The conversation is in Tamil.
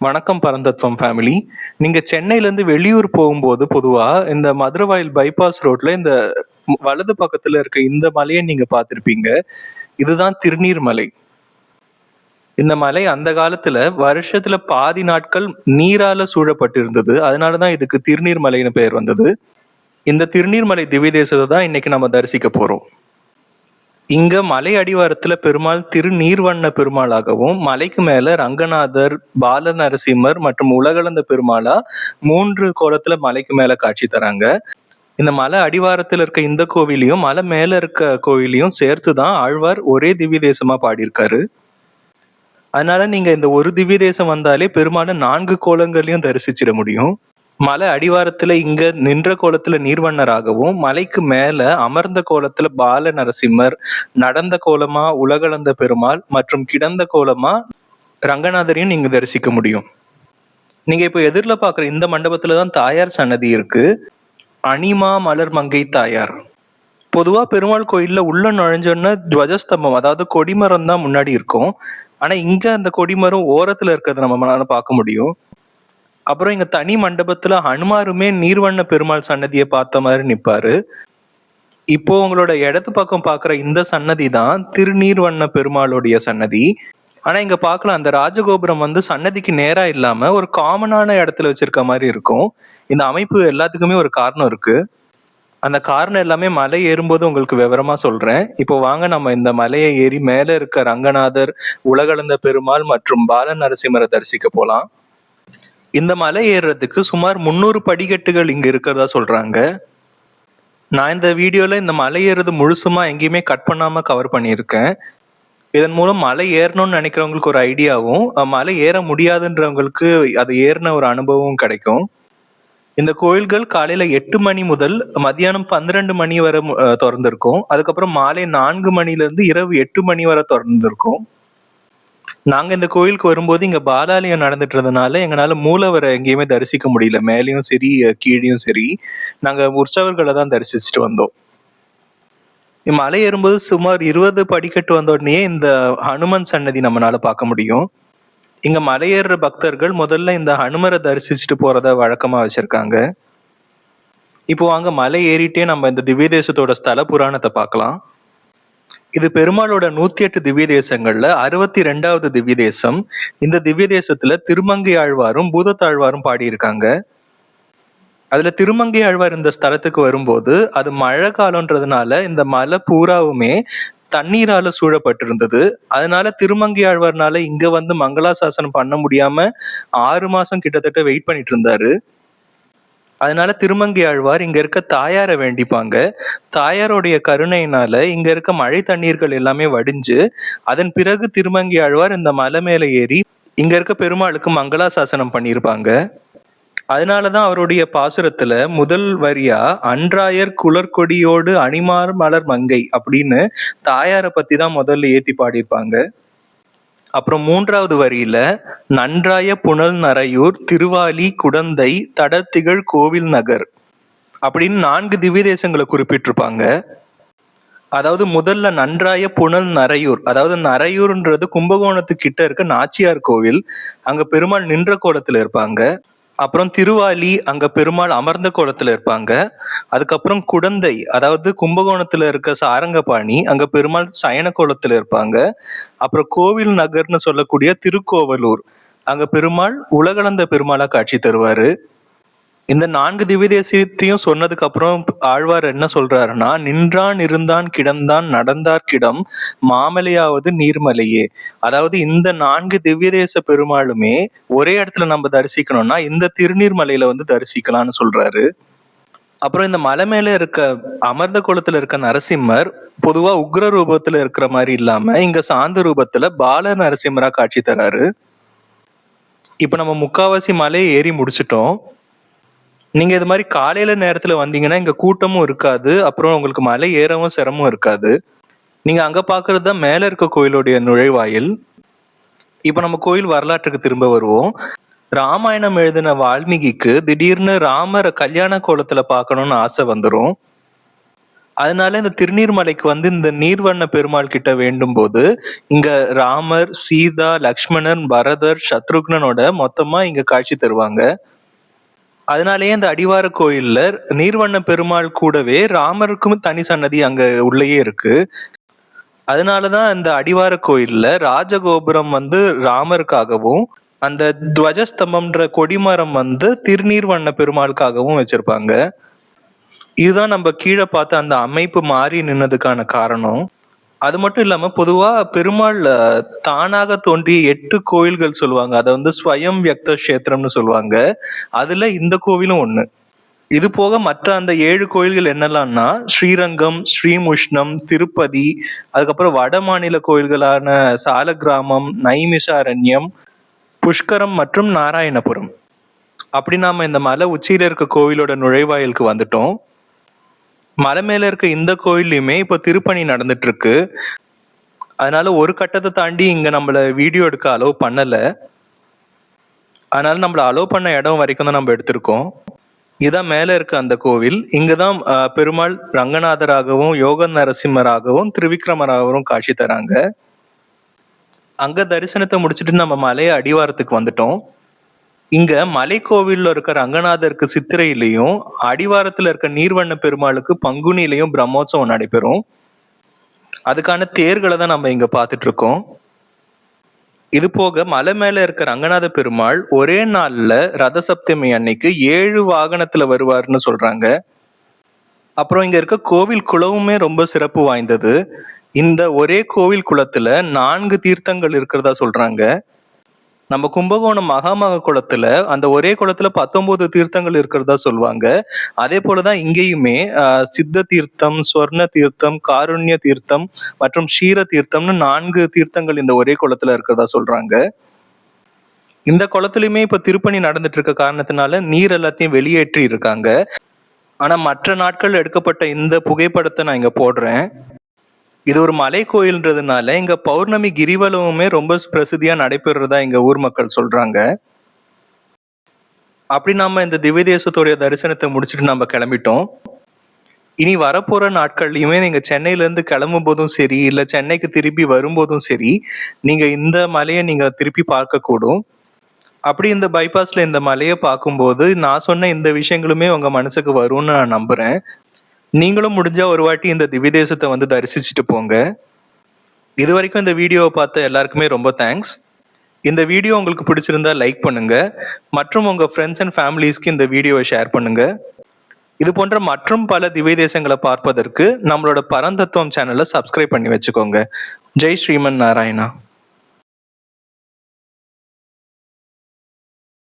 வணக்கம் பரந்தத்வம் ஃபேமிலி. நீங்க சென்னையிலேருந்து வெளியூர் போகும்போது பொதுவா இந்த மதுரவாயல் பைபாஸ் ரோட்ல இந்த வலது பக்கத்துல இருக்க இந்த மலையை நீங்க பார்த்திருப்பீங்க. இதுதான் திருநீர் மலை. இந்த மலை அந்த காலத்துல வருஷத்துல பாதி நாட்கள் நீரால சூழப்பட்டிருந்தது. அதனாலதான் இதுக்கு திருநீர் மலைன்னு பெயர் வந்தது. இந்த திருநீர்மலை திவ்ய தேசத்தை தான் இன்னைக்கு நம்ம தரிசிக்க போறோம். இங்க மலை அடிவாரத்துல பெருமாள் திருநீர்வண்ண பெருமாளாகவும், மலைக்கு மேல ரங்கநாதர், பால நரசிம்மர் மற்றும் உலகளந்த பெருமாளா 3 கோலத்துல மலைக்கு மேல காட்சி தராங்க. இந்த மலை அடிவாரத்துல இருக்க இந்த கோவிலையும் மலை மேல இருக்க கோவிலையும் சேர்த்துதான் ஆழ்வார் ஒரே திவ்ய தேசமா பாடியிருக்காரு. அதனால நீங்க இந்த ஒரு திவ்ய தேசம் வந்தாலே பெருமாளை 4 கோலங்களையும் தரிசிச்சிட முடியும். மலை அடிவாரத்துல இங்க நின்ற கோலத்துல நீர்வண்ணராகவும், மலைக்கு மேல அமர்ந்த கோலத்துல பால நரசிம்மர், நடந்த கோலமா உலகளந்த பெருமாள் மற்றும் கிடந்த கோலமா ரங்கநாதரையும் நீங்க தரிசிக்க முடியும். நீங்க இப்ப எதிரில பாக்குற இந்த மண்டபத்துலதான் தாயார் சன்னதி இருக்கு. அனிமா மலர் மங்கை தாயார். பொதுவா பெருமாள் கோயில்ல உள்ள நுழைஞ்சோன்னா துவஜஸ்தம்பம், அதாவது கொடிமரம் தான் முன்னாடி இருக்கும். ஆனா இங்க அந்த கொடிமரம் ஓரத்துல இருக்கிறத நம்மளால பார்க்க முடியும். அப்புறம் இங்க தனி மண்டபத்துல ஹனுமாருமே நீர்வண்ண பெருமாள் சன்னதியை பார்த்த மாதிரி நிப்பாரு. இப்போ உங்களோட இடது பக்கம் பாக்குற இந்த சன்னதி தான் திருநீர்வண்ண பெருமாளுடைய சன்னதி. ஆனா இங்க பார்க்கலாம், அந்த ராஜகோபுரம் சன்னதிக்கு நேரா இல்லாம ஒரு காமனான இடத்துல வச்சிருக்க மாதிரி இருக்கும். இந்த அமைப்பு எல்லாத்துக்குமே ஒரு காரணம் இருக்கு. அந்த காரணம் எல்லாமே மலை ஏறும்போது உங்களுக்கு விவரமா சொல்றேன். இப்போ வாங்க நம்ம இந்த மலையை ஏறி மேல இருக்க ரங்கநாதர், உலகளந்த பெருமாள் மற்றும் பால நரசிம்மரை தரிசிக்க போலாம். இந்த மலை ஏறுறதுக்கு சுமார் 300 படிக்கட்டுகள் இங்க இருக்கிறதா சொல்றாங்க. நான் இந்த வீடியோல இந்த மலை ஏறுறது முழுசுமா எங்கேயுமே கட் பண்ணாம கவர் பண்ணியிருக்கேன். இதன் மூலம் மலை ஏறணும்னு நினைக்கிறவங்களுக்கு ஒரு ஐடியாவும், மலை ஏற முடியாதுன்றவங்களுக்கு அது ஏறின ஒரு அனுபவம் கிடைக்கும். இந்த கோயில்கள் காலையில 8 மணி முதல் மதியானம் 12 மணி வரை திறந்திருக்கும். அதுக்கப்புறம் மாலை 4 மணில இருந்து இரவு 8 மணி வரை திறந்திருக்கும். நாங்க இந்த கோயிலுக்கு வரும்போது இங்க பாலாலயம் நடந்துட்டு இருந்ததுனால எங்களால மூலவரை எங்கேயுமே தரிசிக்க முடியல. மேலேயும் சரி கீழேயும் சரி நாங்க உற்சவர்களை தான் தரிசிச்சுட்டு வந்தோம். மலை ஏறும்போது சுமார் 20 படிக்கட்டு வந்த உடனே இந்த ஹனுமன் சன்னதி நம்மளால பார்க்க முடியும். இங்க மலையேறுற பக்தர்கள் முதல்ல இந்த ஹனுமரை தரிசிச்சுட்டு போறத வழக்கமா வச்சிருக்காங்க. இப்போ வாங்க மலை ஏறிட்டே நம்ம இந்த திவ்ய தேசத்தோட ஸ்தல புராணத்தை பார்க்கலாம். இது பெருமாளோட 108 திவ்ய தேசங்கள்ல 62வது திவ்ய தேசம். இந்த திவ்ய தேசத்துல திருமங்கை ஆழ்வாரும் பூதத்தாழ்வாரும் பாடியிருக்காங்க. அதுல திருமங்கை ஆழ்வார் இந்த ஸ்தலத்துக்கு வரும்போது அது மழை காலம்ன்றதுனால இந்த மலை பூராவுமே தண்ணீரால சூழப்பட்டிருந்தது. அதனால திருமங்கை ஆழ்வார்னால இங்க மங்களாசாசனம் பண்ண முடியாம 6 மாசம் கிட்டத்தட்ட வெயிட் பண்ணிட்டு இருந்தாரு. அதனால திருமங்கை ஆழ்வார் இங்க இருக்க தாயாரை வேண்டிப்பாங்க. தாயாருடைய கருணையினால இங்க இருக்க மழை தண்ணீர்கள் எல்லாமே வடிஞ்சு, அதன் பிறகு திருமங்கை ஆழ்வார் இந்த மலை மேல ஏறி இங்க இருக்க பெருமாளுக்கு மங்களாசாசனம் பண்ணியிருப்பாங்க. அதனாலதான் அவருடைய பாசுரத்துல முதல் வரியா அன்றாயர் குளர்கொடியோடு அணிமார் மலர் மங்கை அப்படின்னு தாயாரை பத்தி தான் முதல்ல ஏத்தி பாடியிருப்பாங்க. அப்புறம் 3வது வரியில நன்றாய புனல் நரையூர் திருவாலி குடந்தை தடத்திகழ் கோவில் நகர் அப்படின்னு 4 திவ்ய தேசங்களை குறிப்பிட்டிருப்பாங்க. அதாவது முதல்ல நன்றாய புனல் நரையூர், அதாவது நரையூர்ன்றது கும்பகோணத்துக்கு கிட்ட இருக்க நாச்சியார் கோவில். அங்க பெருமாள் நின்ற கோலத்துல இருப்பாங்க. அப்புறம் திருவாலி, அங்க பெருமாள் அமர்ந்த கோலத்துல இருப்பாங்க. அதுக்கப்புறம் குடந்தை, அதாவது கும்பகோணத்துல இருக்க சாரங்கபாணி, அங்க பெருமாள் சயன கோலத்துல இருப்பாங்க. அப்புறம் கோவில் நகர்னு சொல்லக்கூடிய திருக்கோவலூர், அங்க பெருமாள் உலகளந்த பெருமாளா காட்சி தருவாரு. இந்த 4 திவ்ய தேசத்தையும் சொன்னதுக்கு அப்புறம் ஆழ்வார் என்ன சொல்றாருன்னா, நின்றான் இருந்தான் கிடந்தான் நடந்தார் கிடம் மாமலையாவது நீர்மலையே. அதாவது இந்த 4 திவ்ய தேச பெருமாளுமே ஒரே இடத்துல நம்ம தரிசிக்கணும்னா இந்த திருநீர்மலையில தரிசிக்கலாம்னு சொல்றாரு. அப்புறம் இந்த மலை மேல இருக்க அமர்ந்த கோலத்துல இருக்க நரசிம்மர் பொதுவா உக்ர ரூபத்துல இருக்கிற மாதிரி இல்லாம இங்க சாந்த ரூபத்துல பால நரசிம்மரா காட்சி தராரு. இப்ப நம்ம முக்காவாசி மலையை ஏறி முடிச்சிட்டோம். நீங்க இது மாதிரி காலையில நேரத்துல வந்தீங்கன்னா இங்க கூட்டமும் இருக்காது, அப்புறம் உங்களுக்கு மலை ஏறவும் சிரமம் இருக்காது. நீங்க அங்க பாக்குறது தான் மேல இருக்க கோயிலுடைய நுழைவாயில். இப்ப நம்ம கோயில் வரலாற்றுக்கு திரும்ப வருவோம். ராமாயணம் எழுதின வால்மீகிக்கு திடீர்னு ராமரை கல்யாண கோலத்துல பார்க்கணும்னு ஆசை வந்துடும். அதனால இந்த திருநீர்மலைக்கு வந்து இந்த நீர்வண்ண பெருமாள் கிட்ட வேண்டும் போது இங்க ராமர், சீதா, லக்ஷ்மணன், பரதர், சத்ருக்னனோட மொத்தமா இங்க காட்சி தருவாங்க. அதனாலேயே இந்த அடிவார கோயில்ல நீர்வண்ண பெருமாள் கூடவே ராமருக்கும் தனி சன்னதி அங்க உள்ளேயே இருக்கு. அதனாலதான் இந்த அடிவார கோயில்ல ராஜகோபுரம் வந்து ராமருக்காகவும் அந்த துவஜஸ்தம்பம்ன்ற கொடிமரம் வந்து திருநீர்வண்ண பெருமாளுக்காகவும் வச்சிருப்பாங்க. இதுதான் நம்ம கீழே பார்த்த அந்த அமைப்பு மாறி நின்னதுக்கான காரணம். அது மட்டும் இல்லாம பொதுவா பெருமாள் தானாக தோன்றிய 8 கோயில்கள் சொல்லுவாங்க. அதை வந்து ஸ்வயம் வியக்த கஷேத்திரம்னு சொல்லுவாங்க. அதுல இந்த கோவிலும் ஒண்ணு. இது போக மற்ற அந்த 7 கோயில்கள் என்னெல்லாம்னா ஸ்ரீரங்கம், ஸ்ரீமுஷ்ணம், திருப்பதி, அதுக்கப்புறம் வட மாநில கோயில்களான சாலக்கிராமம், நைமிஷாரண்யம், புஷ்கரம் மற்றும் நாராயணபுரம். அப்படி நாம இந்த மலை உச்சியில இருக்க கோவிலோட நுழைவாயிலுக்கு வந்துட்டோம். மலை மேல இருக்க இந்த கோயில்லையுமே இப்ப திருப்பணி நடந்துட்டு இருக்கு. அதனால ஒரு கட்டத்தை தாண்டி இங்க நம்மள வீடியோ எடுக்க அலோவ் பண்ணல. அதனால நம்மள அலோவ் பண்ண இடம் வரைக்கும் தான் நம்ம எடுத்திருக்கோம். இதான் மேல இருக்க அந்த கோவில். இங்கதான் பெருமாள் ரங்கநாதராகவும் யோக நரசிம்மராகவும் திருவிக்ரமராகவும் காட்சி தராங்க. அங்க தரிசனத்தை முடிச்சுட்டு நம்ம மலைய அடிவாரத்துக்கு வந்துட்டோம். இங்க மலை கோவில்ல இருக்க ரங்கநாதருக்கு சித்திரையிலையும் அடிவாரத்துல இருக்க நீர்வண்ண பெருமாளுக்கு பங்குனிலையும் பிரம்மோற்சவம் நடைபெறும். அதுக்கான தேர்களை தான் நம்ம இங்க பார்த்துட்டு இருக்கோம். இது போக மலை மேல இருக்க ரங்கநாத பெருமாள் ஒரே நாள்ல ரத சப்தமி அன்னைக்கு 7 வாகனத்துல வருவார்னு சொல்றாங்க. அப்புறம் இங்க இருக்க கோவில் குளமுமே ரொம்ப சிறப்பு வாய்ந்தது. இந்த ஒரே கோவில் குளத்துல 4 தீர்த்தங்கள் இருக்கிறதா சொல்றாங்க. நம்ம கும்பகோணம் மகாமக குளத்துல அந்த ஒரே குளத்துல 19 தீர்த்தங்கள் இருக்கிறதா சொல்லுவாங்க. அதே போலதான் இங்கேயுமே சித்த தீர்த்தம், ஸ்வர்ண தீர்த்தம், காருண்ய தீர்த்தம் மற்றும் ஷீர தீர்த்தம்னு 4 தீர்த்தங்கள் இந்த ஒரே குளத்துல இருக்கிறதா சொல்றாங்க. இந்த குளத்துலயுமே இப்ப திருப்பணி நடந்துட்டு இருக்க காரணத்தினால நீர் எல்லாத்தையும் வெளியேற்றி இருக்காங்க. ஆனா மற்ற நாட்கள் எடுக்கப்பட்ட இந்த புகைப்படத்தை நான் இங்க போடுறேன். இது ஒரு மலை கோயில்ன்றதுனால இங்க பௌர்ணமி கிரிவலமுமே ரொம்ப பிரசித்தியா நடைபெறுறதா இங்க ஊர் மக்கள் சொல்றாங்க. அப்படி நாம இந்த திவ்ய தேசத்துடைய தரிசனத்தை முடிச்சுட்டு நம்ம கிளம்பிட்டோம். இனி வரப்போற நாட்கள்லயுமே நீங்க சென்னையில இருந்து கிளம்பும் போதும் சரி, இல்ல சென்னைக்கு திருப்பி வரும்போதும் சரி, நீங்க இந்த மலையை நீங்க திருப்பி பார்க்க கூடும். அப்படி இந்த பைபாஸ்ல இந்த மலையை பார்க்கும்போது நான் சொன்ன இந்த விஷயங்களுமே உங்க மனசுக்கு வரும்னு நான் நம்புறேன். நீங்களும் முடிஞ்சா ஒரு வாட்டி இந்த திவ்ய தேசத்தை வந்து தரிசிச்சுட்டு போங்க. இது வரைக்கும் இந்த வீடியோவை பார்த்த எல்லாருக்குமே ரொம்ப தேங்க்ஸ். இந்த வீடியோ உங்களுக்கு பிடிச்சிருந்தா லைக் பண்ணுங்க மற்றும் உங்க ஃப்ரெண்ட்ஸ் அண்ட் ஃபேமிலிஸ்க்கு இந்த வீடியோவை ஷேர் பண்ணுங்க. இது போன்ற மற்றும் பல திவ்ய தேசங்களை பார்ப்பதற்கு நம்மளோட பரந்தத்துவம் சேனலை சப்ஸ்கிரைப் பண்ணி வச்சுக்கோங்க. ஜெய் ஸ்ரீமன் நாராயணா.